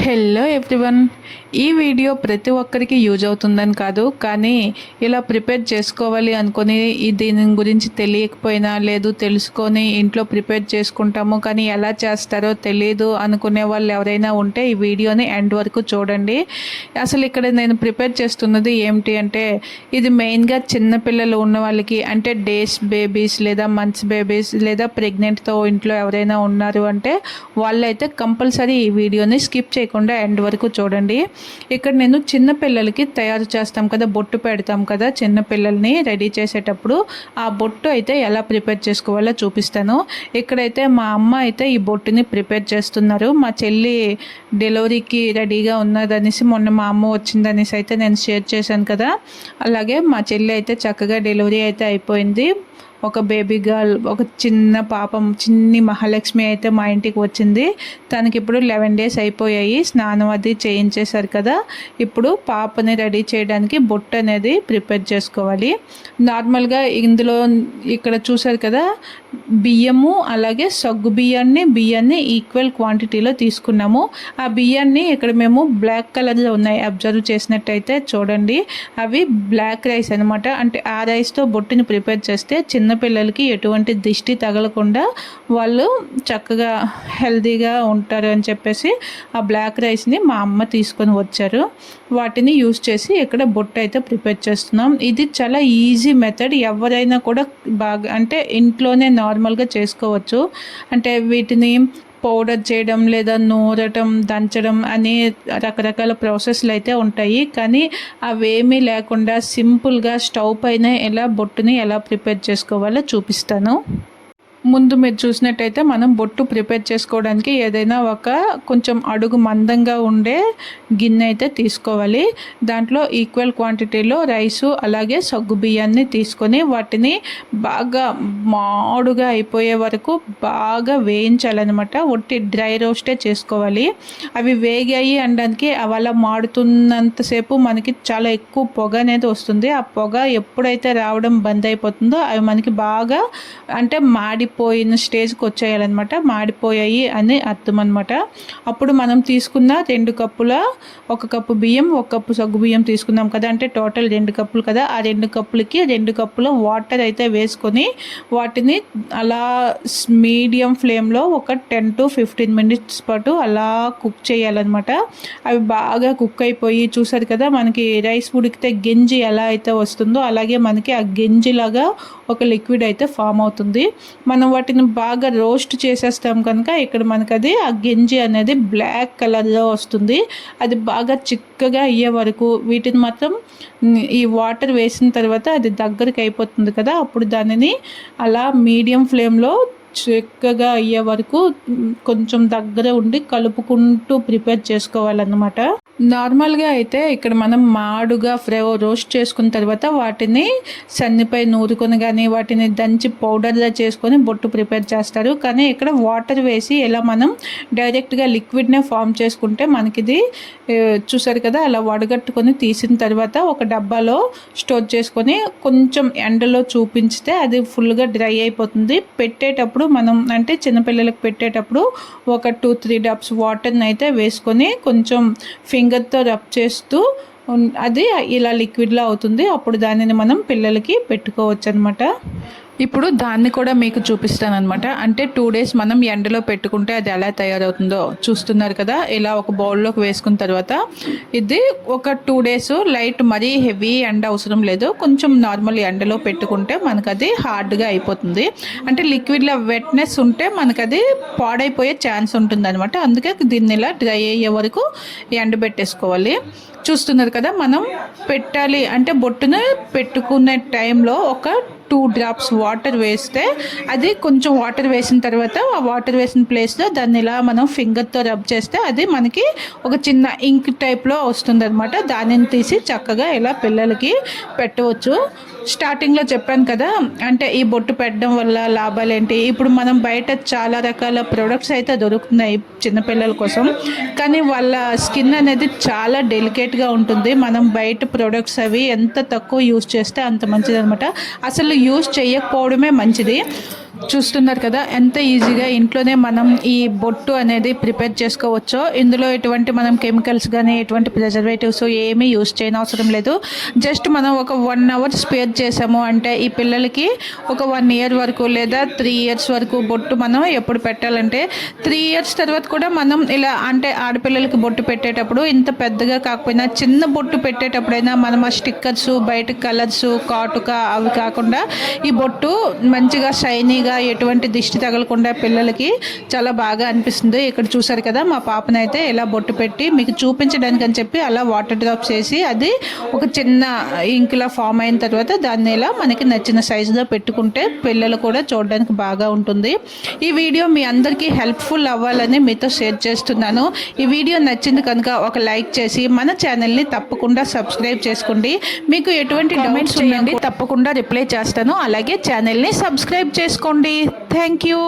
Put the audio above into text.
Hello everyone. ఈ video ప్రతి ఒక్కరికి యూజ్ అవుతుందని కాదు, కానీ ఇలా ప్రిపేర్ చేసుకోవాలి అనుకొని దీని గురించి తెలియకపోయినా లేదు తెలుసుకొని ఇంట్లో ప్రిపేర్ చేసుకుంటాము కానీ ఎలా చేస్తారో తెలియదు అనుకునే వాళ్ళు ఎవరైనా ఉంటే ఈ వీడియోని ఎండ్ వరకు చూడండి. అసలు ఇక్కడ నేను ప్రిపేర్ చేస్తున్నది ఏమిటి అంటే, ఇది మెయిన్గా చిన్నపిల్లలు ఉన్న వాళ్ళకి, అంటే డేస్ బేబీస్ లేదా మంత్స్ బేబీస్ లేదా ప్రెగ్నెంట్తో ఇంట్లో ఎవరైనా ఉన్నారు అంటే వాళ్ళైతే కంపల్సరీ ఈ వీడియోని స్కిప్ చేయకుండా ఎండ్ వరకు చూడండి. ఇక్కడ నేను చిన్నపిల్లలకి తయారు చేస్తాం కదా, బొట్టు పెడతాం కదా చిన్నపిల్లల్ని రెడీ చేసేటప్పుడు, ఆ బొట్టు అయితే ఎలా ప్రిపేర్ చేసుకోవాలో చూపిస్తాను. ఇక్కడైతే మా అమ్మ అయితే ఈ బొట్టుని ప్రిపేర్ చేస్తున్నారు. మా చెల్లి డెలివరీకి రెడీగా ఉన్నదనేసి మొన్న మా అమ్మ వచ్చిందనేసి అయితే నేను షేర్ చేశాను కదా, అలాగే మా చెల్లి అయితే చక్కగా డెలివరీ అయితే అయిపోయింది. ఒక బేబీ గర్ల్, ఒక చిన్న పాపం, చిన్ని మహాలక్ష్మి అయితే మా ఇంటికి వచ్చింది. తనకి ఇప్పుడు 11 days అయిపోయాయి. స్నానం అది చేయించేశారు కదా. ఇప్పుడు పాపని రెడీ చేయడానికి బొట్టు అనేది ప్రిపేర్ చేసుకోవాలి. నార్మల్గా ఇందులో ఇక్కడ చూసారు కదా, బియ్యము అలాగే సగ్గు బియ్యాన్ని ఈక్వల్ క్వాంటిటీలో తీసుకున్నాము. ఆ బియ్యాన్ని ఇక్కడ మేము బ్లాక్ కలర్లో ఉన్నాయి, అబ్జర్వ్ చేసినట్టయితే చూడండి. అవి బ్లాక్ రైస్ అనమాట. అంటే ఆ రైస్తో బొట్టుని ప్రిపేర్ చేస్తే చిన్నపిల్లలకి ఎటువంటి దిష్టి తగలకుండా వాళ్ళు చక్కగా హెల్తీగా ఉంటారు అని చెప్పేసి ఆ బ్లాక్ రైస్ని మా అమ్మ తీసుకొని వచ్చారు. వాటిని యూజ్ చేసి ఇక్కడ బొట్టు అయితే ప్రిపేర్ చేస్తున్నాం. ఇది చాలా ఈజీ మెథడ్, ఎవరైనా కూడా బాగా అంటే ఇంట్లోనే నార్మల్గా చేసుకోవచ్చు. అంటే వీటిని పౌడర్ చేయడం లేదా నూరటం, దంచడం అనే రకరకాల ప్రాసెస్లు అయితే ఉంటాయి, కానీ అవేమీ లేకుండా సింపుల్గా స్టవ్ పైన బొట్టుని ఎలా ప్రిపేర్ చేసుకోవాలో చూపిస్తాను. ముందు మీరు చూసినట్టయితే మనం బొట్టు ప్రిపేర్ చేసుకోవడానికి ఏదైనా ఒక కొంచెం అడుగు మందంగా ఉండే గిన్నె అయితే తీసుకోవాలి. దాంట్లో ఈక్వల్ క్వాంటిటీలో రైసు అలాగే సగ్గు బియ్యాన్ని తీసుకొని వాటిని బాగా మాడుగా అయిపోయే వరకు బాగా వేయించాలన్నమాట. ఒట్టి డ్రై రోస్టే చేసుకోవాలి. అవి వేగాయి అనడానికి అలా మాడుతున్నంతసేపు మనకి చాలా ఎక్కువ పొగ అనేది వస్తుంది. ఆ పొగ ఎప్పుడైతే రావడం బంద్ అయిపోతుందో అవి మనకి బాగా అంటే పోయిన స్టేజ్కి వచ్చేయాలన్నమాట. మాడిపోయాయి అని అర్థం అనమాట. అప్పుడు మనం తీసుకున్న 2 కప్పుల, 1 కప్పు బియ్యం, 1 కప్పు సగ్గు బియ్యం తీసుకున్నాం కదా, అంటే టోటల్ 2 కప్పులు కదా. ఆ 2 కప్పులకి 2 కప్పుల వాటర్ అయితే వేసుకొని వాటిని అలా మీడియం ఫ్లేమ్లో ఒక 10 to 15 minutes పాటు అలా కుక్ చేయాలన్నమాట. అవి బాగా కుక్ అయిపోయి చూసారు కదా, మనకి రైస్ ఉడికితే గెంజి ఎలా అయితే వస్తుందో అలాగే మనకి ఆ గెంజిలాగా ఒక లిక్విడ్ అయితే ఫామ్ అవుతుంది. మనం వాటిని బాగా రోస్ట్ చేసేస్తాం కనుక ఇక్కడ మనకు అది ఆ గెంజి అనేది బ్లాక్ కలర్లో వస్తుంది. అది బాగా చిక్కగా అయ్యే వరకు వీటిని మాత్రం ఈ వాటర్ వేసిన తర్వాత అది దగ్గరికి అయిపోతుంది కదా, అప్పుడు దానిని అలా మీడియం ఫ్లేమ్లో చిక్కగా అయ్యే వరకు కొంచెం దగ్గర ఉండి కలుపుకుంటూ ప్రిపేర్ చేసుకోవాలన్నమాట. నార్మల్గా అయితే ఇక్కడ మనం మాడుగా రోస్ట్ చేసుకున్న తర్వాత వాటిని సన్నిపై నూరుకొని కానీ వాటిని దంచి పౌడర్లా చేసుకొని బొట్టు ప్రిపేర్ చేస్తారు. కానీ ఇక్కడ వాటర్ వేసి ఇలా మనం డైరెక్ట్గా లిక్విడ్నే ఫామ్ చేసుకుంటే మనకిది చూసారు కదా, అలా వడగట్టుకొని తీసిన తర్వాత ఒక డబ్బాలో స్టోర్ చేసుకొని కొంచెం ఎండలో చూపించితే అది ఫుల్గా డ్రై అయిపోతుంది. పెట్టేటప్పుడు మనం అంటే చిన్నపిల్లలకు పెట్టేటప్పుడు ఒక 2-3 drops వాటర్ని అయితే వేసుకొని కొంచెం ఫింగర్తో రబ్ చేస్తూ అది ఇలా లిక్విడ్లా అవుతుంది. అప్పుడు దానిని మనం పిల్లలకి పెట్టుకోవచ్చు అనమాట. ఇప్పుడు దాన్ని కూడా మీకు చూపిస్తానమాట. అంటే 2 days మనం ఎండలో పెట్టుకుంటే అది ఎలా తయారవుతుందో చూస్తున్నారు కదా. ఇలా ఒక బౌల్లోకి వేసుకున్న తర్వాత ఇది ఒక 2 days లైట్, మరీ హెవీ ఎండ అవసరం లేదు, కొంచెం నార్మల్ ఎండలో పెట్టుకుంటే మనకు అది హార్డ్గా అయిపోతుంది. అంటే లిక్విడ్లో వెట్నెస్ ఉంటే మనకు అది పాడైపోయే ఛాన్స్ ఉంటుంది అనమాట. అందుకే దీన్ని ఇలా డ్రై అయ్యే వరకు ఎండబెట్టేసుకోవాలి. చూస్తున్నారు కదా, మనం పెట్టాలి అంటే బొట్టును పెట్టుకునే టైంలో ఒక 2 drops వాటర్ వేస్తే అది కొంచెం వాటర్ వేసిన తర్వాత ఆ వాటర్ వేసిన ప్లేస్లో దాన్ని ఇలా మనం ఫింగర్తో రబ్ చేస్తే అది మనకి ఒక చిన్న ఇంక్ టైప్లో వస్తుంది అనమాట. దానిని తీసి చక్కగా ఇలా పిల్లలకి పెట్టవచ్చు. స్టార్టింగ్లో చెప్పాను కదా, అంటే ఈ బొట్టు పెట్టడం వల్ల లాభాలు ఏంటి. ఇప్పుడు మనం బయట చాలా రకాల ప్రొడక్ట్స్ అయితే దొరుకుతున్నాయి చిన్నపిల్లల కోసం, కానీ వాళ్ళ స్కిన్ అనేది చాలా డెలికేట్గా ఉంటుంది. మనం బయట ప్రొడక్ట్స్ అవి ఎంత తక్కువ యూజ్ చేస్తే అంత మంచిది అనమాట. అసలు యూజ్ చేయకపోవడమే మంచిది. చూస్తున్నారు కదా ఎంత ఈజీగా ఇంట్లోనే మనం ఈ బొట్టు అనేది ప్రిపేర్ చేసుకోవచ్చో. ఇందులో ఎటువంటి మనం కెమికల్స్ కానీ ఎటువంటి ప్రిజర్వేటివ్స్ ఏమీ యూస్ చేయని అవసరం లేదు. జస్ట్ మనం ఒక 1 అవర్ స్పేర్ చేసాము అంటే ఈ పిల్లలకి ఒక 1 ఇయర్ వరకు లేదా 3 ఇయర్స్ వరకు బొట్టు మనం ఎప్పుడు పెట్టాలంటే 3 ఇయర్స్ తర్వాత కూడా మనం ఇలా అంటే ఆడపిల్లలకి బొట్టు పెట్టేటప్పుడు ఇంత పెద్దగా కాకపోయినా చిన్న బొట్టు పెట్టేటప్పుడైనా మనం ఆ స్టిక్కర్స్ బయట కలర్స్ కాటుక అవి కాకుండా ఈ బొట్టు మంచిగా షైనీగా ఎటువంటి దిష్టి తగలకుండా పిల్లలకి చాలా బాగా అనిపిస్తుంది. ఇక్కడ చూసారు కదా మా పాపనైతే ఇలా బొట్టు పెట్టి మీకు చూపించడానికి అని చెప్పి అలా వాటర్ డ్రాప్స్ చేసి అది ఒక చిన్న ఇంకులా ఫామ్ అయిన తర్వాత దాన్ని ఇలా మనకి నచ్చిన సైజుగా పెట్టుకుంటే పిల్లలు కూడా చూడడానికి బాగా ఉంటుంది. ఈ వీడియో మీ అందరికీ హెల్ప్ఫుల్ అవ్వాలని మీతో షేర్ చేస్తున్నాను. ఈ వీడియో నచ్చింది కనుక ఒక లైక్ చేసి మన ఛానల్ని తప్పకుండా సబ్స్క్రైబ్ చేసుకోండి. మీకు ఎటువంటి కామెంట్స్ చేయండి, తప్పకుండా రిప్లై చేస్తాను. అలాగే ఛానల్ని సబ్స్క్రైబ్ చేసుకోండి. Thank you.